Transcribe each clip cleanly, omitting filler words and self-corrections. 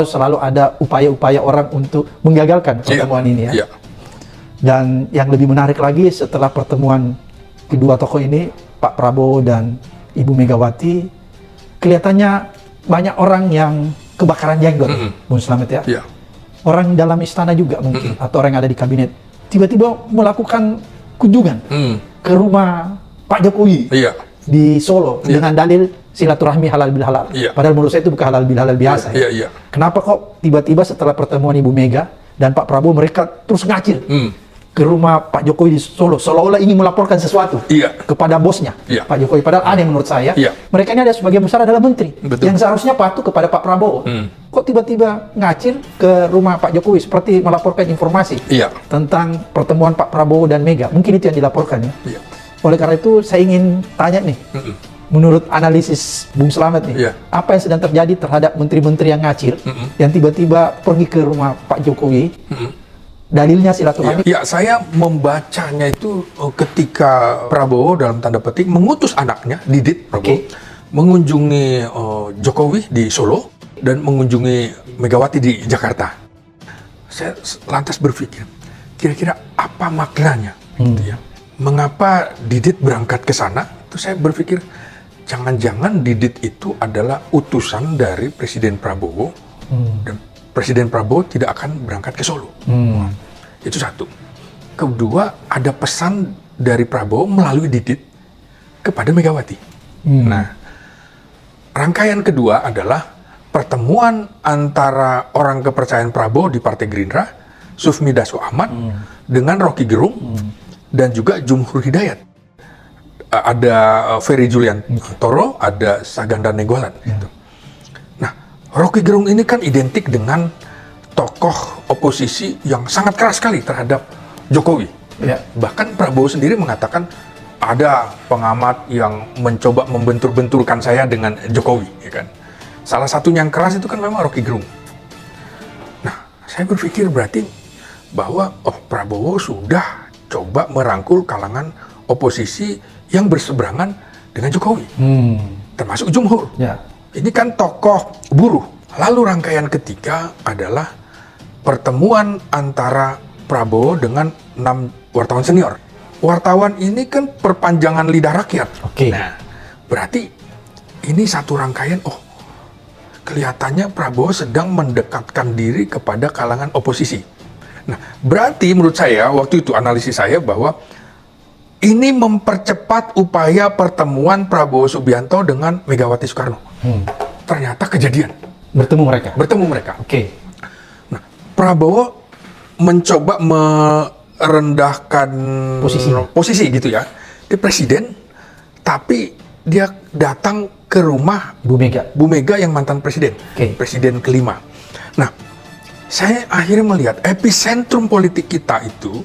Selalu ada upaya-upaya orang untuk menggagalkan pertemuan ini ya. Dan yang lebih menarik lagi setelah pertemuan kedua tokoh ini, Pak Prabowo dan Ibu Megawati, kelihatannya banyak orang yang kebakaran jenggot, Bung Slamet ya. Orang dalam istana juga mungkin, atau orang yang ada di kabinet, tiba-tiba melakukan kunjungan ke rumah Pak Jokowi di Solo dengan dalil silaturahmi halal bil halal. Padahal menurut saya itu bukan halal bil halal biasa. Kenapa kok tiba-tiba setelah pertemuan Ibu Mega dan Pak Prabowo mereka terus ngacir ke rumah Pak Jokowi di Solo, seolah-olah ingin melaporkan sesuatu kepada bosnya Pak Jokowi. Padahal aneh menurut saya, mereka ini ada sebagian besar adalah menteri yang seharusnya patuh kepada Pak Prabowo. Kok tiba-tiba ngacir ke rumah Pak Jokowi seperti melaporkan informasi tentang pertemuan Pak Prabowo dan Mega. Mungkin itu yang dilaporkan ya. Oleh karena itu saya ingin tanya nih, menurut analisis Bung Slamet nih, apa yang sedang terjadi terhadap menteri-menteri yang ngacir, yang tiba-tiba pergi ke rumah Pak Jokowi, dalilnya silaturahmi? Saya membacanya itu ketika Prabowo dalam tanda petik mengutus anaknya, Didit Prabowo, mengunjungi Jokowi di Solo dan mengunjungi Megawati di Jakarta. Saya lantas berpikir, kira-kira apa maknanya? Gitu ya. Mengapa Didit berangkat ke sana? Itu saya berpikir, jangan-jangan Didit itu adalah utusan dari Presiden Prabowo, dan Presiden Prabowo tidak akan berangkat ke Solo. Itu satu. Kedua, ada pesan dari Prabowo melalui Didit kepada Megawati. Nah, rangkaian kedua adalah pertemuan antara orang kepercayaan Prabowo di Partai Gerindra, Sufmi Dasko Ahmad, dengan Rocky Gerung, dan juga Jumhur Hidayat. Ada Ferry Julian Toro, ada Saganda Neggolan. Gitu. Nah, Rocky Gerung ini kan identik dengan tokoh oposisi yang sangat keras sekali terhadap Jokowi. Bahkan Prabowo sendiri mengatakan ada pengamat yang mencoba membentur-benturkan saya dengan Jokowi. Ya kan? Salah satunya yang keras itu kan memang Rocky Gerung. Nah, saya berpikir berarti bahwa Prabowo sudah coba merangkul kalangan oposisi yang berseberangan dengan Jokowi, termasuk Jumhur. Ini kan tokoh buruh. Lalu rangkaian ketiga adalah pertemuan antara Prabowo dengan 6 wartawan senior. Wartawan ini kan perpanjangan lidah rakyat. Nah, berarti ini satu rangkaian, kelihatannya Prabowo sedang mendekatkan diri kepada kalangan oposisi. Nah, berarti menurut saya, waktu itu analisis saya bahwa ini mempercepat upaya pertemuan Prabowo Subianto dengan Megawati Soekarno. Ternyata kejadian. Bertemu mereka? Nah, Prabowo mencoba merendahkan posisi gitu ya. Dia presiden, tapi dia datang ke rumah Bu Mega yang mantan presiden. Presiden kelima. Nah, saya akhirnya melihat epicentrum politik kita itu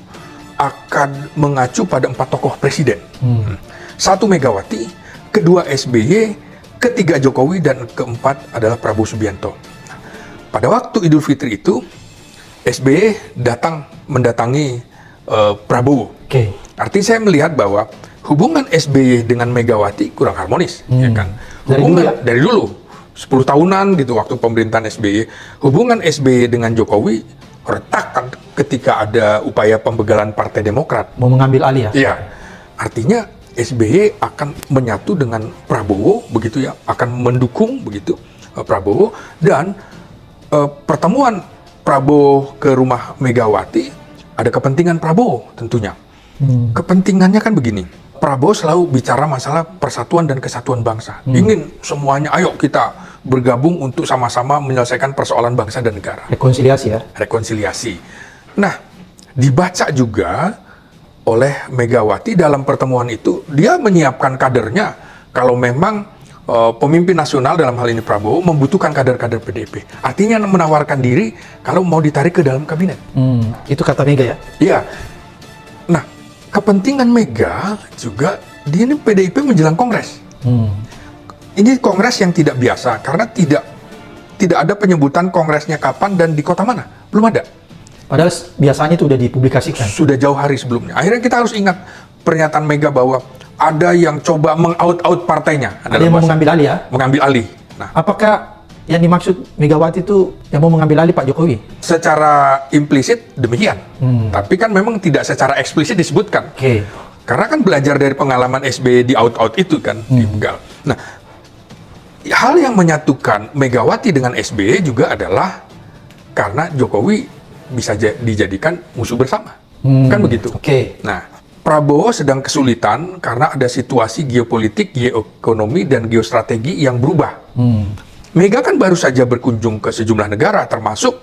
akan mengacu pada 4 tokoh presiden. 1 Megawati, kedua SBY, ketiga Jokowi, dan keempat adalah Prabowo Subianto. Pada waktu Idul Fitri itu, SBY mendatangi Prabowo. Artinya saya melihat bahwa hubungan SBY dengan Megawati kurang harmonis. Ya kan? Dari dulu. 10 tahunan gitu waktu pemerintahan SBY, hubungan SBY dengan Jokowi retak kan ketika ada upaya pembegalan Partai Demokrat. Mau mengambil alih ya? Iya. Artinya SBY akan menyatu dengan Prabowo begitu ya, akan mendukung begitu Prabowo, dan pertemuan Prabowo ke rumah Megawati ada kepentingan Prabowo tentunya. Kepentingannya kan begini. Prabowo selalu bicara masalah persatuan dan kesatuan bangsa. Ingin semuanya, ayo kita bergabung untuk sama-sama menyelesaikan persoalan bangsa dan negara. Rekonsiliasi ya? Rekonsiliasi. Nah, dibaca juga oleh Megawati dalam pertemuan itu, dia menyiapkan kadernya kalau memang pemimpin nasional dalam hal ini Prabowo membutuhkan kader-kader PDIP. Artinya menawarkan diri kalau mau ditarik ke dalam kabinet. Itu kata Mega ya? Iya. Nah, kepentingan Mega juga, dia ini PDIP menjelang Kongres. Ini Kongres yang tidak biasa, karena tidak ada penyebutan Kongresnya kapan dan di kota mana. Belum ada. Padahal biasanya itu sudah dipublikasikan. Sudah jauh hari sebelumnya. Akhirnya kita harus ingat pernyataan Mega bahwa ada yang coba meng-out partainya. Ada yang mau mengambil alih ya? Mengambil alih. Nah, apakah yang dimaksud Megawati itu yang mau mengambil alih Pak Jokowi? Secara implisit demikian. Tapi kan memang tidak secara eksplisit disebutkan. Oke. Karena kan belajar dari pengalaman SBY di out-out itu kan, di begal. Nah, hal yang menyatukan Megawati dengan SBY juga adalah karena Jokowi bisa dijadikan musuh bersama. Kan begitu. Oke. Nah, Prabowo sedang kesulitan karena ada situasi geopolitik, geoekonomi, dan geostrategi yang berubah. Mega kan baru saja berkunjung ke sejumlah negara, termasuk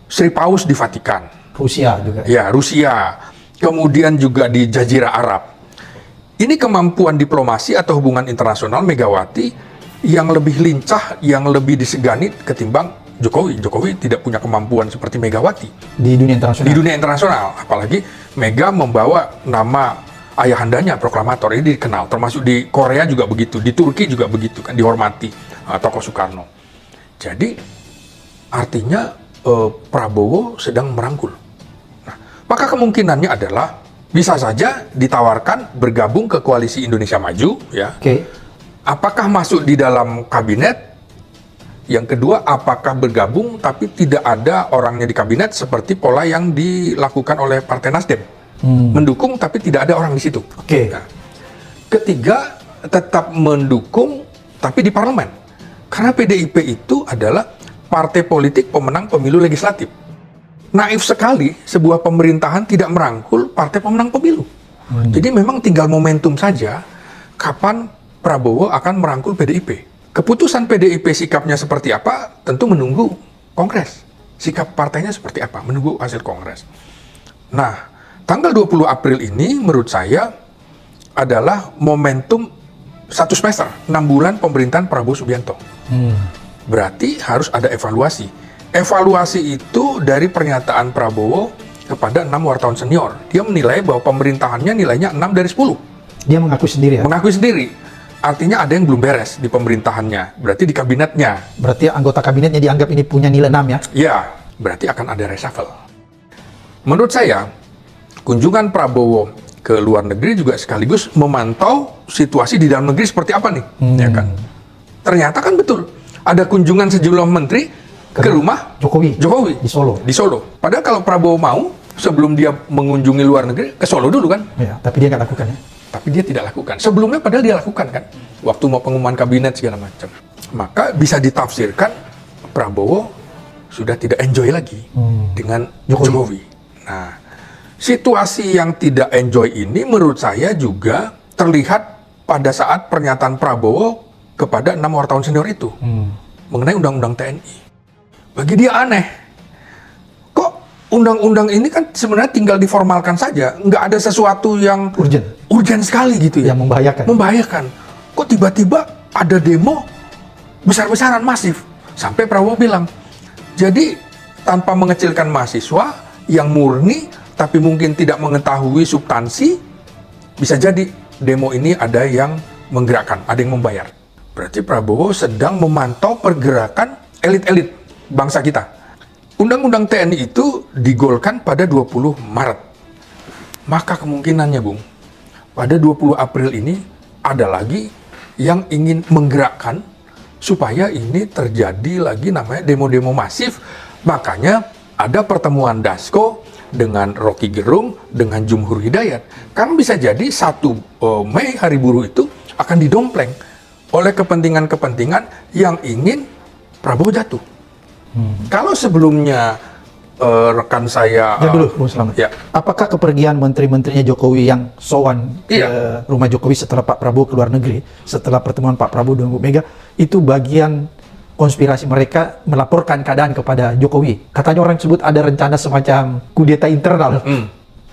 Sri Paus di Vatikan. Rusia juga. Ya, Rusia. Kemudian juga di Jazirah Arab. Ini kemampuan diplomasi atau hubungan internasional Megawati yang lebih lincah, yang lebih disegani ketimbang Jokowi. Jokowi tidak punya kemampuan seperti Megawati. Di dunia internasional. Di dunia internasional. Apalagi Mega membawa nama ayahandanya, proklamator. Ini dikenal. Termasuk di Korea juga begitu. Di Turki juga begitu. Kan dihormati tokoh Soekarno. Jadi artinya Prabowo sedang merangkul. Maka kemungkinannya adalah bisa saja ditawarkan bergabung ke koalisi Indonesia Maju, ya. Oke. Apakah masuk di dalam kabinet? Yang kedua, apakah bergabung tapi tidak ada orangnya di kabinet seperti pola yang dilakukan oleh Partai Nasdem, mendukung tapi tidak ada orang di situ. Oke. Nah, ketiga, tetap mendukung tapi di parlemen, karena PDIP itu adalah partai politik pemenang pemilu legislatif. Naif sekali sebuah pemerintahan tidak merangkul partai pemenang pemilu. Jadi memang tinggal momentum saja kapan Prabowo akan merangkul PDIP. Keputusan PDIP sikapnya seperti apa tentu menunggu Kongres. Sikap partainya seperti apa menunggu hasil Kongres. Nah, tanggal 20 April ini menurut saya adalah momentum 1 semester, 6 bulan pemerintahan Prabowo Subianto. Berarti harus ada evaluasi. Evaluasi itu dari pernyataan Prabowo kepada 6 wartawan senior. Dia menilai bahwa pemerintahannya nilainya 6 dari 10. Dia mengaku sendiri ya? Mengakui sendiri. Artinya ada yang belum beres di pemerintahannya. Berarti di kabinetnya. Berarti anggota kabinetnya dianggap ini punya nilai 6 ya? Ya, berarti akan ada reshuffle. Menurut saya, kunjungan Prabowo ke luar negeri juga sekaligus memantau situasi di dalam negeri seperti apa nih. Ya kan? Ternyata kan betul. Ada kunjungan sejumlah menteri ke rumah Jokowi di Solo. Padahal kalau Prabowo mau, sebelum dia mengunjungi luar negeri, ke Solo dulu kan. Ya, tapi dia nggak lakukan ya? Tapi dia tidak lakukan. Sebelumnya padahal dia lakukan kan. Waktu mau pengumuman kabinet segala macam. Maka bisa ditafsirkan Prabowo sudah tidak enjoy lagi dengan Jokowi. Nah, situasi yang tidak enjoy ini menurut saya juga terlihat pada saat pernyataan Prabowo kepada 6 wartawan senior itu mengenai undang-undang TNI. Bagi dia aneh. Kok undang-undang ini kan sebenarnya tinggal diformalkan saja, nggak ada sesuatu yang urgent sekali gitu ya. Yang membahayakan. Membahayakan. Kok tiba-tiba ada demo besar-besaran masif. Sampai Prabowo bilang, jadi tanpa mengecilkan mahasiswa yang murni tapi mungkin tidak mengetahui substansi, bisa jadi demo ini ada yang menggerakkan, ada yang membayar. Berarti Prabowo sedang memantau pergerakan elit-elit bangsa kita. Undang-undang TNI itu digolkan pada 20 Maret. Maka kemungkinannya, Bung, pada 20 April ini ada lagi yang ingin menggerakkan supaya ini terjadi lagi namanya demo-demo masif. Makanya ada pertemuan Dasko dengan Rocky Gerung, dengan Jumhur Hidayat. Karena bisa jadi 1 Mei Hari Buruh itu akan didompleng oleh kepentingan-kepentingan yang ingin Prabowo jatuh. Kalau sebelumnya rekan saya... dulu, Bung Slamet. Ya. Apakah kepergian menteri-menterinya Jokowi yang sowan ke rumah Jokowi setelah Pak Prabowo ke luar negeri, setelah pertemuan Pak Prabowo dengan Bu Mega, itu bagian konspirasi mereka melaporkan keadaan kepada Jokowi? Katanya orang sebut ada rencana semacam kudeta internal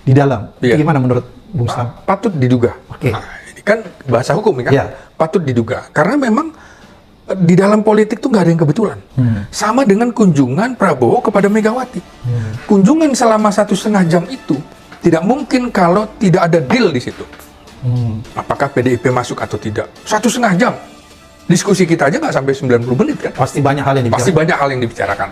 di dalam. Bagaimana menurut Bung Slamet? Patut diduga. Oke. Nah, ini kan bahasa hukum kan? Ya. Patut diduga. Karena memang di dalam politik tuh nggak ada yang kebetulan. Sama dengan kunjungan Prabowo kepada Megawati. Kunjungan selama 1,5 jam itu tidak mungkin kalau tidak ada deal di situ. Apakah PDIP masuk atau tidak? 1,5 jam. Diskusi kita aja nggak sampai 90 menit kan? Pasti banyak hal yang dibicarakan. Pasti banyak hal yang dibicarakan.